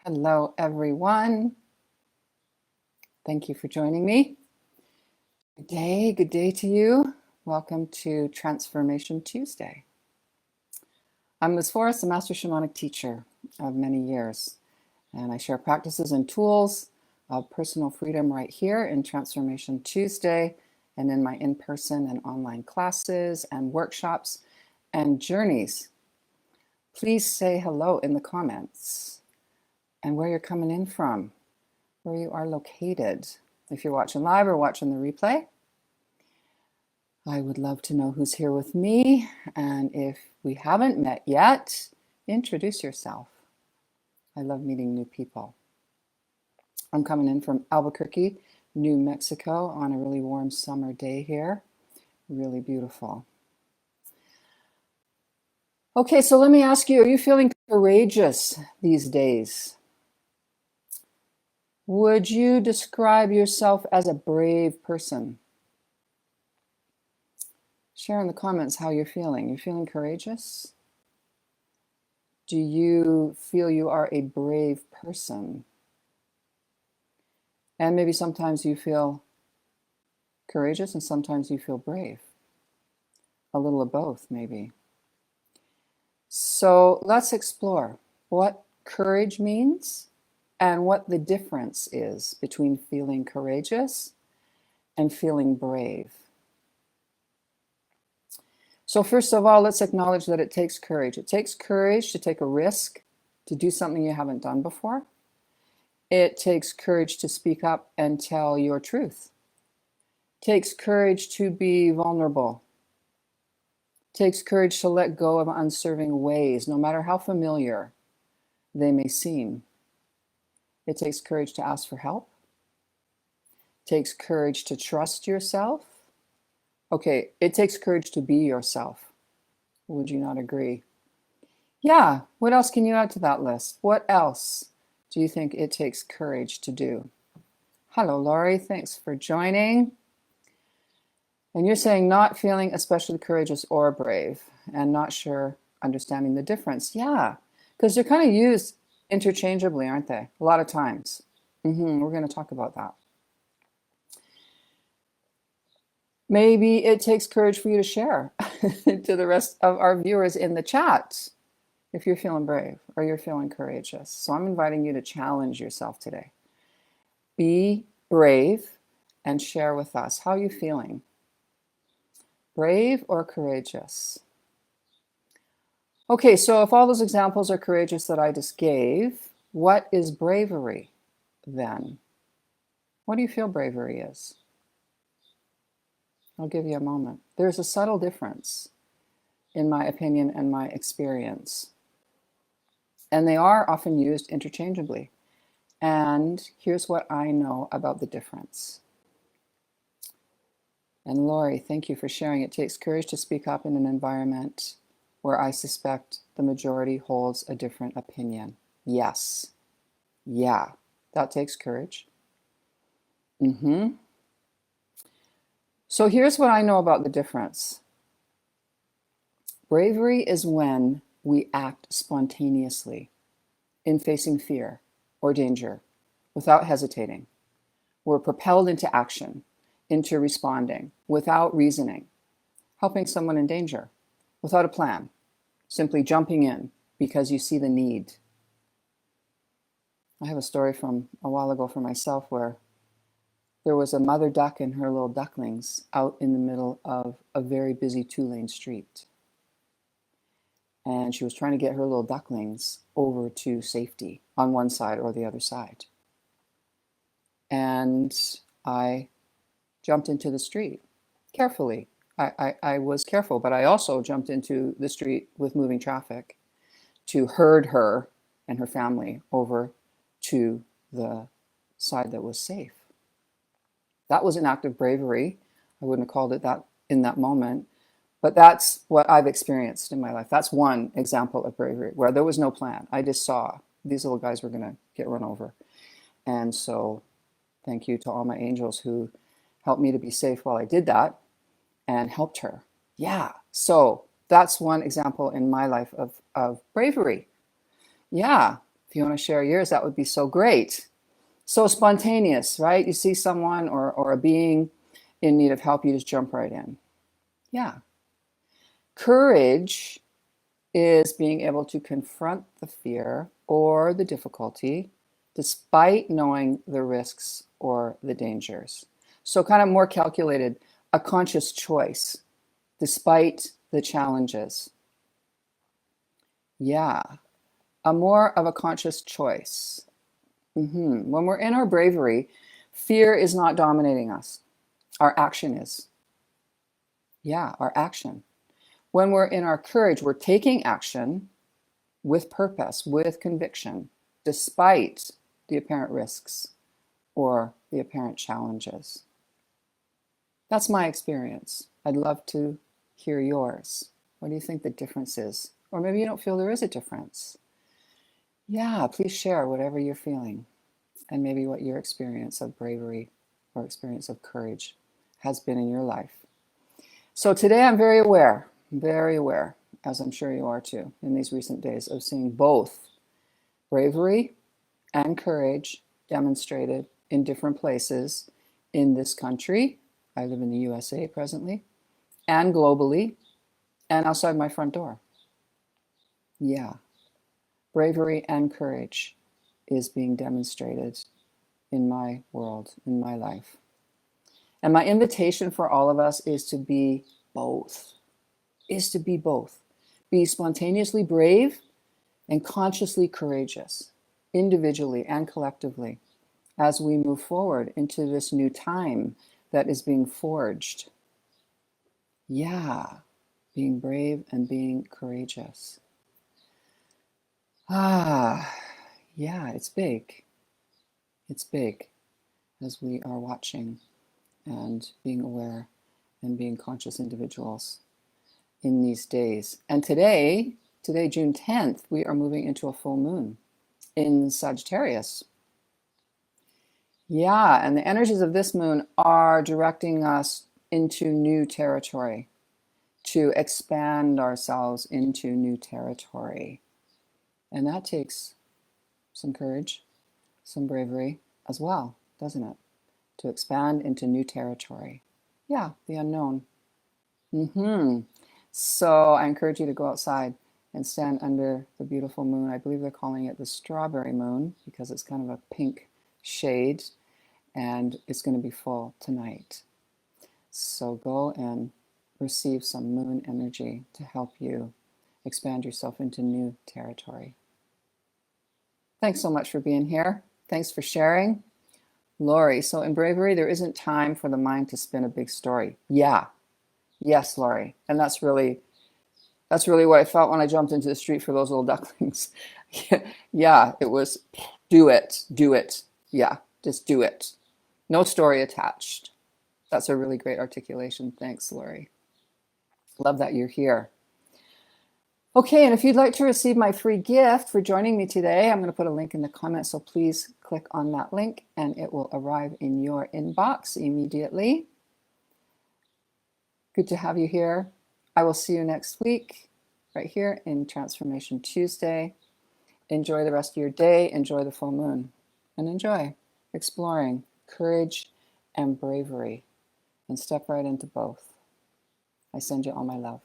Hello, everyone. Thank you for joining me. Good day to you. Welcome to Transformation Tuesday. I'm Ms. Forrest, a master shamanic teacher of many years, and I share practices and tools of personal freedom right here in Transformation Tuesday and in my in-person and online classes and workshops and journeys. Please say hello in the comments and where you're coming in from, where you are located. If you're watching live or watching the replay, I would love to know who's here with me. And if we haven't met yet, introduce yourself. I love meeting new people. I'm coming in from Albuquerque, New Mexico on a really warm summer day here. Really beautiful. Okay, so let me ask you, are you feeling courageous these days? Would you describe yourself as a brave person? Share in the comments how you're feeling. You're feeling courageous? Do you feel you are a brave person? And maybe sometimes you feel courageous and sometimes you feel brave. A little of both, maybe. So let's explore what courage means and what the difference is between feeling courageous and feeling brave. So first of all, let's acknowledge that it takes courage. It takes courage to take a risk, to do something you haven't done before. It takes courage to speak up and tell your truth. It takes courage to be vulnerable. It takes courage to let go of unserving ways, no matter how familiar they may seem. It takes courage to ask for help. It takes courage to trust yourself. Okay, it takes courage to be yourself. Would you not agree? Yeah, what else can you add to that list? What else do you think it takes courage to do? Hello, Laurie, thanks for joining. And you're saying not feeling especially courageous or brave and not sure understanding the difference. Yeah, because they're kind of used interchangeably, aren't they? A lot of times. We're going to talk about that. Maybe it takes courage for you to share to the rest of our viewers in the chat if you're feeling brave or you're feeling courageous. So I'm inviting you to challenge yourself today. Be brave and share with us. How are you feeling? Brave or courageous? Okay, so if all those examples are courageous that I just gave, what is bravery then? What do you feel bravery is? I'll give you a moment. There's a subtle difference, in my opinion and my experience. And they are often used interchangeably. And here's what I know about the difference. And Laurie, thank you for sharing. It takes courage to speak up in an environment where I suspect the majority holds a different opinion. Yes. Yeah, that takes courage. So here's what I know about the difference. Bravery is when we act spontaneously in facing fear or danger without hesitating. We're propelled into action, into responding without reasoning, helping someone in danger without a plan, simply jumping in because you see the need. I have a story from a while ago for myself where there was a mother duck and her little ducklings out in the middle of a very busy two-lane street. And she was trying to get her little ducklings over to safety on one side or the other side. And I jumped into the street carefully. I was careful, but I also jumped into the street with moving traffic to herd her and her family over to the side that was safe. That was an act of bravery. I wouldn't have called it that in that moment, but that's what I've experienced in my life. That's one example of bravery where there was no plan. I just saw these little guys were going to get run over. And so thank you to all my angels who helped me to be safe while I did that and helped her. Yeah, so that's one example in my life of bravery. Yeah, If you want to share yours, that would be so great. So spontaneous, right? You see someone or a being in need of help, you just jump right in. Yeah. Courage is being able to confront the fear or the difficulty despite knowing the risks or the dangers. So kind of more calculated, a conscious choice despite the challenges. Yeah, a more of a conscious choice. When we're in our bravery, fear is not dominating us. Our action is. Yeah, our action. When we're in our courage, we're taking action with purpose, with conviction, despite the apparent risks or the apparent challenges. That's my experience. I'd love to hear yours. What do you think the difference is? Or maybe you don't feel there is a difference. Yeah, please share whatever you're feeling and maybe what your experience of bravery or experience of courage has been in your life. So today I'm very aware, as I'm sure you are too, in these recent days, of seeing both bravery and courage demonstrated in different places in this country. I live in the USA presently, and globally, and outside my front door. Yeah, bravery and courage is being demonstrated in my world, in my life. And my invitation for all of us is to be both, Be spontaneously brave and consciously courageous, individually and collectively, as we move forward into this new time that is being forged. Yeah, being brave and being courageous. Yeah, it's big. It's big as we are watching and being aware and being conscious individuals in these days. And today, June 10th, we are moving into a full moon in Sagittarius. Yeah, and the energies of this moon are directing us into new territory, to expand ourselves into new territory. And that takes some courage, some bravery as well, doesn't it? To expand into new territory. Yeah, the unknown. So I encourage you to go outside and stand under the beautiful moon. I believe they're calling it the strawberry moon because it's kind of a pink shade, and it's going to be full tonight. So go and receive some moon energy to help you expand yourself into new territory. Thanks so much for being here. Thanks for sharing. Lori, so in bravery, there isn't time for the mind to spin a big story. Yeah. Yes, Lori. And that's really what I felt when I jumped into the street for those little ducklings. Yeah, it was do it. Yeah, just do it. No story attached. That's a really great articulation. Thanks, Lori. Love that you're here. Okay, and if you'd like to receive my free gift for joining me today, I'm going to put a link in the comments, so please click on that link and it will arrive in your inbox immediately. Good to have you here. I will see you next week right here in Transformation Tuesday. Enjoy the rest of your day, enjoy the full moon, and enjoy exploring courage and bravery, and step right into both. I send you all my love.